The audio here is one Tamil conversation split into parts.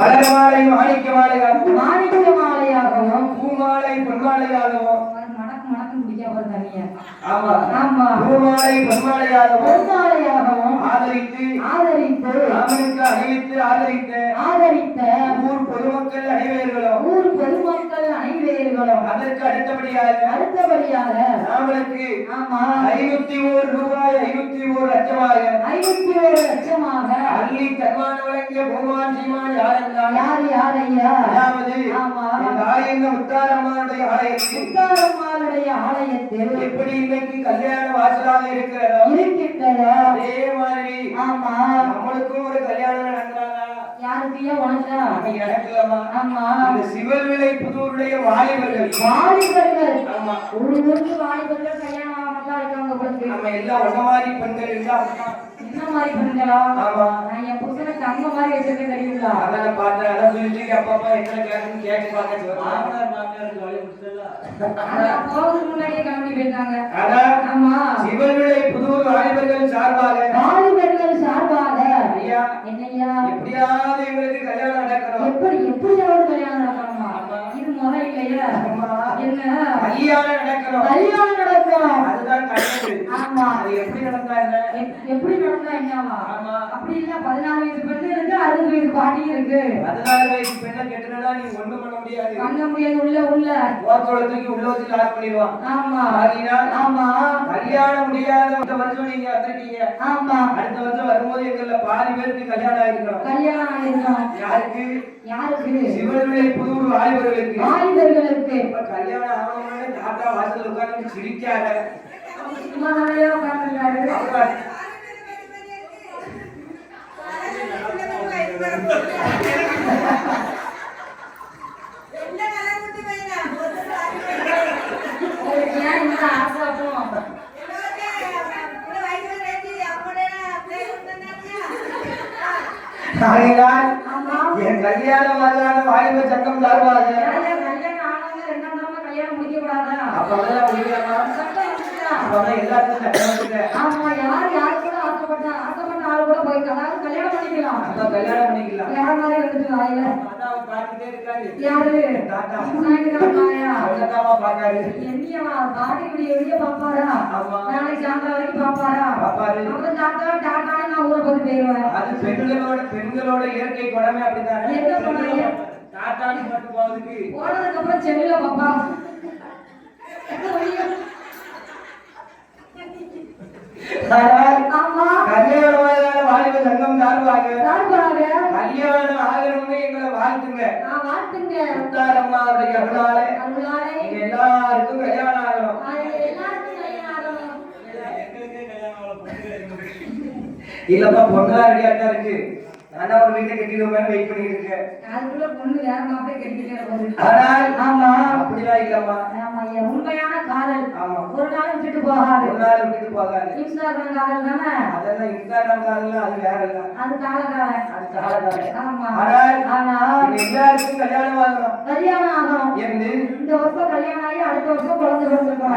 மலர்மாலை மாணிக்க மாலையாகவும் மாணிக்க மாலையாகவும் பூமாலை பொன்மாலையாகவும் ஆமா ஆமா பூமாலை பொன்மாலையாகவும் ஆதரித்து ராமனுக்கு ஆதரித்த ஊர் பொதுமக்கள் அனைவர்களும் அதற்கு அடுத்தபடியாக ராமனுக்கு ஆமா 501 ரூபாய் 501 லட்சமாக அள்ளி தன்மான வழங்கிய பூமான் சீமான் யார் ஐயா அதாவது ஆமா தாயங்க முத்தாரம்மாளுடைய ஆலயத்தில் எப்படி இன்னைக்கு கல்யாண வாசலாக இருக்கிறதோ அதே மாதிரி ஆமா நம்மளுக்கும் ஒரு கல்யாணம் நடக்கிறாங்க. யாருக்கையா உனக்கா நடக்கலாமா? ஆமா இந்த சிவல்விளை புதூருடைய வாலிபர்கள் ஆமா ஊருக்கு வாலிபர்கள் கல்யாணம் ஆகாம இருக்காங்க உங்களுக்கு. நம்ம எல்லாம் ஒன்ன மாதிரி பெண்கள் இருந்தா என்ன மாதிரி பெண்களா? ஆமா நான் என் புருஷனை தங்க மாதிரி வச்சிருக்கேன் தெரியுங்களா? அதான் பார்த்தேன். அதான் சொல்லிட்டு அப்பப்பா எத்தனை கேட்டு பார்க்க போகிறதுக்கு முன்னாடியே கிளம்பி போயிருக்காங்க. அதான் ஆமா சிவல்விளை புதூர் வாலிபர்கள் சார்பாக ஐயா என்னையா எப்படியாவது எங்களுக்கு கல்யாணம் நடக்கணும். எப்படியாவது கல்யாணம் நடக்கணுமா? இது முறை இல்லையா? என்ன கல்யாணம் நடக்கணும் அதுதான் கல்யாணம். ஆமா அது எப்படி நடந்தா என்னவா? ஆமா அப்படி இல்ல 14 வயசு பெண்ணு இருக்கு 60 வயசு பாட்டி இருக்கு. 14 வயசு பெண்ணை கெட்டுனா நீ ஒண்ணும் பண்ண முடியாது. உள்ள ஓத்தோட தூக்கி உள்ள வச்சு லாக் பண்ணிடுவான். ஆமா ஆமா கல்யாணம் முடியாத இந்த வருஷம் நீங்க வந்திருக்கீங்க. ஆமா அடுத்த வருஷம் வரும்போது எங்கள்ல பாதி பேருக்கு கல்யாணம் ஆயிருக்கணும். யாருக்கு? சிவனுடைய புதூர் வாலிபர்களுக்கு. இப்ப கல்யாணம் ஆகணும்னு தாத்தா வாசல் உட்கார்ந்து சிரிக்காத என் கல்யாணம் வாலிப சட்டம் சார்பாக கல்யாணம் முடிக்க கூடாதா? அப்ப அதெல்லாம் முடிக்கலாமா? அப்பதான் எல்லாத்துக்கும் சட்டம் ஆமா யாரு கூட ஆசைப்பட்ட ஆள் கூட போய் கல்யாணம் பண்ணிக்கலாம். அப்ப கல்யாணம் பண்ணிக்கலாம். யார மாதிரி வந்துட்டு வாயில பாத்துட்டே இருக்காரு. யாரு? தாத்தா தாத்தாவா பாக்காரு. என்னையவா பாடி வெளியே பாப்பாரா? நாளைக்கு சாயந்தரம் வரைக்கும் பாப்பாரு. அப்புறம் டாட்டான்னு நான் ஊரை போட்டு போயிருவேன். அது பெண்களோட இயற்கை குணமே அப்படித்தானே. என்ன பண்ணாங்க? டாட்டான்னு மட்டும் போறதுக்கு போனதுக்கு அப்புறம் செல்லுல பாப்பா ஆமா கல்யாணம் வாலிப சங்கம் சார்பாக கல்யாணம் ஆகணும்னு எங்களை வாழ்த்துங்க. முத்தாரம்மாவுடைய அருளாலே எல்லாருக்கும் கல்யாணம் ஆகணும். இல்லப்பா பொண்ணா ரெடியாட்டா இருக்கு. நானா ஒரு வீட்டை கட்டிடுவேன் வெயிட் பண்ணிட்டு இருக்கேன். அதுக்குள்ள பொண்ணு வேற மாப்பிளை கட்டிக்கிட்டே ஆனால் ஆமா அப்படிலாம் இல்லம்மா. ஆமா உண்மையான காதல் ஆமா ஒரு நாள் விட்டுட்டு போகாது. இன்ஸ்டாகிராம் காதல் தானே? அதெல்லாம் இன்ஸ்டாகிராம் காதல் அது வேற இல்ல. அது காலகாலம். ஆமா ஆனா எல்லாருக்கும் கல்யாணம் ஆகணும். இந்த வருஷம் கல்யாணம் ஆகி அடுத்த வருஷம் குழந்தை பிறந்திருக்கணும்.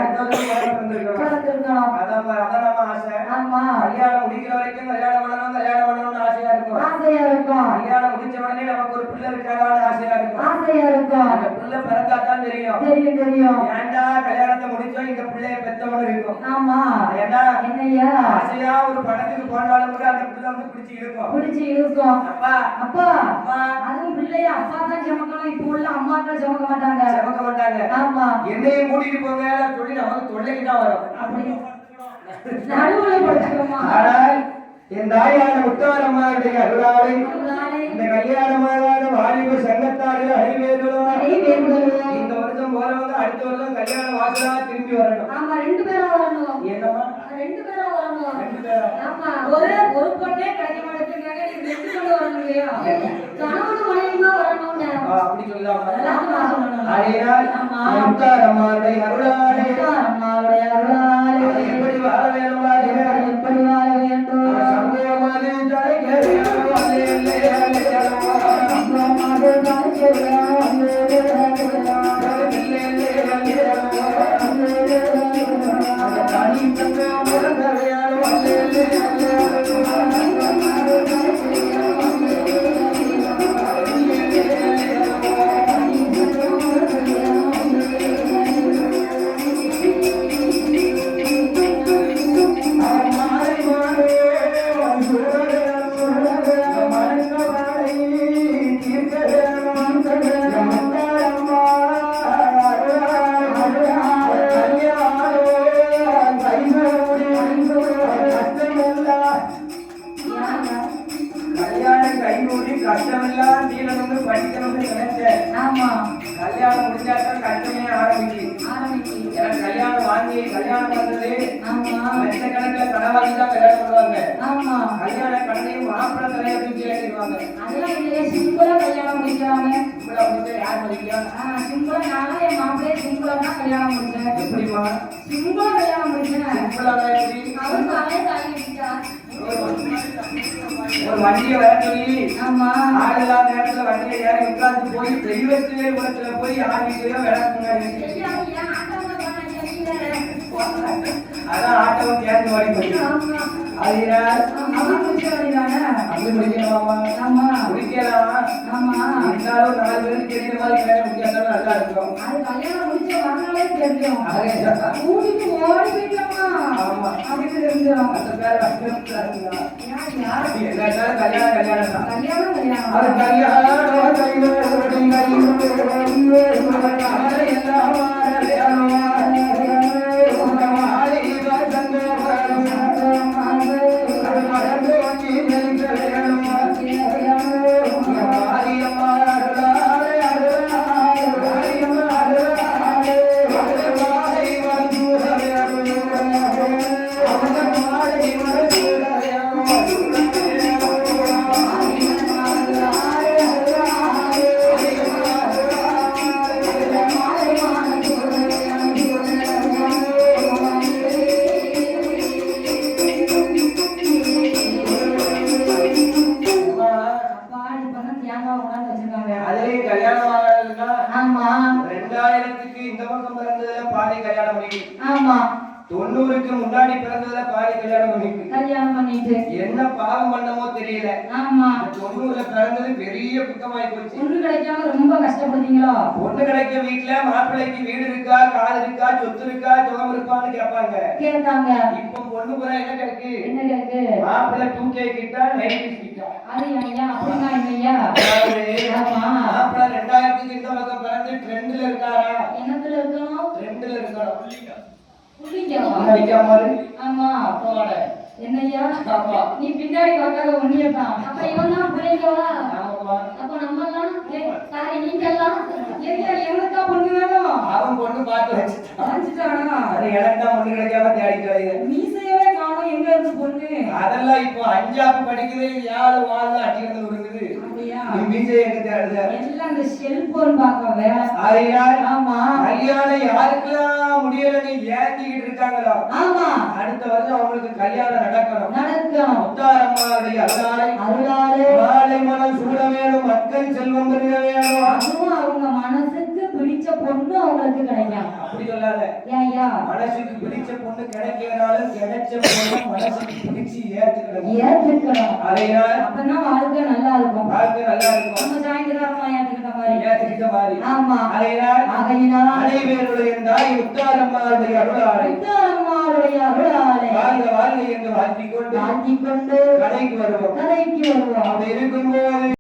அதான் நம்ம ஆசை. ஆமா கல்யாணம் முடிக்கிற வரைக்கும் கல்யாணம் பண்ணணும்னு ஆசையா இருக்கும். கல்யாணம் முடிச்ச உடனே நமக்கு ஒரு பிள்ளை இருக்காதான்னு ஆசையா இருக்கும். அந்த பிள்ளை பிறந்தாதான் தெரியும். ஏன்டா கல்யாணத்தை முடிச்சோம் இந்த பிள்ளைய பெத்தவனும் இருக்கும். ஆமா ஏன்னா என்னையா ஆசையா ஒரு படத்துக்கு போனாலும் கூட அந்த பிள்ளை வந்து பிடிச்சி இருக்கும். அப்பா அதுவும் பிள்ளைய அப்பா தான் சமக்கணும். இப்போ உள்ள அம்மா தான் சமக்க மாட்டாங்க. ஆமா என்னையும் கூட்டிட்டு போங்க சொல்லி நமக்கு தொல்லைக்கு தான் வரும். அப்படி நடுவுல படுத்துக்கோமா? என் தாயான முத்தாரம்மாவுடைய அருளாலை இந்த கல்யாணமான வாலிப சங்கத்தாரில் அறிவேர்களும் இந்த வருஷம் போறவங்க அடுத்த வருஷம் கல்யாண வாசலா திரும்பி வரணும். ஆமா 2 பேரா வரணும். என்னமா 2 பேரா வரணும்? 2 பேரா? ஆமா ஒரு பொண்ணே கிடைக்க மாட்டேங்கிறாங்க. நீ 2 பேர் வரணும் இல்லையா? கணவன் மனைவிமா வரணும்னு அப்படி சொல்லலாம். அதனால் முத்தாரம்மாவுடைய அருளாலை எப்படி வாழ வேணுமா? எப்படி வாழ வேண்டும்? Thank you. தான் தீரணும்னு படிக்கணும்னு நினைச்சேன். ஆமா கல்யாணம் முடிஞ்சாதான் கட்டமே ஆரம்பிச்சு. எனக்கு கல்யாணம் வாங்கி கல்யாணம் பண்றது லட்சக்கணக்கில் கடன் வாங்கி தான் கல்யாணம் பண்ணுவாங்க. கல்யாண கடனையும் மாப்பிள்ளை தலையை தூக்கி ஏற்றிடுவாங்க. அதெல்லாம் இல்லையே, சிம்பிளா கல்யாணம் முடிக்கிறாங்க. சிம்பிளா முடிச்சா யார் முடிக்கிறா? சிம்பிளா நானும் என் மாப்பிள்ளையே சிம்பிளா தான் கல்யாணம் முடிச்சேன். எப்படிமா சிம்பிளா கல்யாணம் முடிச்சேன்? சிம்பிளா தான் எப்படி? அவரு காலையே தாங்கி விட்டார். ஒரு வண்டியை வர சொல்லி ஆடலா நேரத்துல வண்டியை ஏறி உட்கார்ந்து போய் தெய்வத்திலே உலகத்துல போய் ஆடிக்கையோ விளக்கு முன்னாடி அதான் ஆட்டவும் சேர்ந்து ஓடி போயிடுச்சு. அதனால் அப்படி முடிக்கலாமா? முடிக்கலாம். இருந்தாலும் 4 பேருக்கு தெரியுற மாதிரி கல்யாணம் முடிக்காதான் நல்லா இருக்கும். ஆமா அந்த பேர் எல்லாரும் கல்யாணம் தான். அது கல்யாணம் ஆகிறதுனா 2000க்கு இந்த பக்கம் பிறந்ததுல பாதி கல்யாணம் பண்ணிட்டு 90க்கு முன்னாடி பிறந்ததுல பாதி கல்யாணம் பண்ணிட்டு என்ன பாவம் பண்ணமோ தெரியல. 90ல பிறந்தது பெரிய குத்தமாயி போச்சு. பொண்ணு கிடைக்காம ரொம்ப கஷ்டப்படுறீங்களா? பொண்ணு கிடைக்க வீட்டுல மாப்பிள்ளைக்கு வீடு இருக்கா, காது இருக்கா, சொத்து இருக்கா, சுகம் இருப்பான்னு கேட்பாங்க. இப்ப பொண்ணு பூரா என்ன கிடக்கு? மாப்பிள்ளை 2K கிட்ட 90s கிட்ட. மாப்பிள்ளை 2000க்கு இந்த பக்கம் பிறந்து ட்ரெண்ட்ல இருக்காரா? என்னத்துல இருக்கணும்? ட்ரெண்ட்ல இருக்கணும். என்னையா நீ பின்னாடி பார்க்காத ஒன்னியதான். அப்ப இவன் தான் பிள்ளைங்களா? அப்ப நம்ம எல்லாம் சாரி நீங்க எல்லாம் எவனுக்கா பொண்ணு வேணும்? அவன் பொண்ணு பார்த்து வச்சுட்டானா? அது எனக்கு தான் பொண்ணு கிடைக்காம தேடிக்கிறாங்க. மீசையவே காணும். எங்க இருந்து பொண்ணு? அதெல்லாம் இப்போ 5ஆப்பு படிக்குது, 7 வாழ அடிக்கிறது வருது. மீசை எங்க தேடுது? எல்லாம் இந்த செல்போன் பார்க்க வேலை. கல்யாணம் யாருக்கெல்லாம் முடியல நீ ஏங்கிக்கிட்டு இருக்காங்களோ அடுத்த வருஷம் அவங்களுக்கு கல்யாணம் நடக்கணும். முத்தாரம்மாவுடைய அருளாலே மாலை மனம் சூட வேணும், மக்கள் செல்வம் பெருக வேணும். அதுவும் அவங்க மனசுக்கு பிடிச்ச பொண்ணு அவங்களுக்கு கிடைக்கும். அப்படி சொல்லாத. மனசுக்கு பிடிச்ச பொண்ணு கிடைக்கிறனாலும் கிடைச்ச பொண்ணு மனசுக்கு பிடிச்சு ஏத்துக்கணும். அதனால் அப்பதான் வாழ்க்கை நல்லா இருக்கும். நம்ம சாயந்தரமா ஏத்துக்கிட்ட மாதிரி. அதனால் அனைவருடைய தாய் முத்தாரம்மாவுடைய அருளாலே வாழ்க வாழ்க என்று வாழ்த்திக் கொண்டு கடைக்கு வருவோம். அப்படி இருக்கும்போது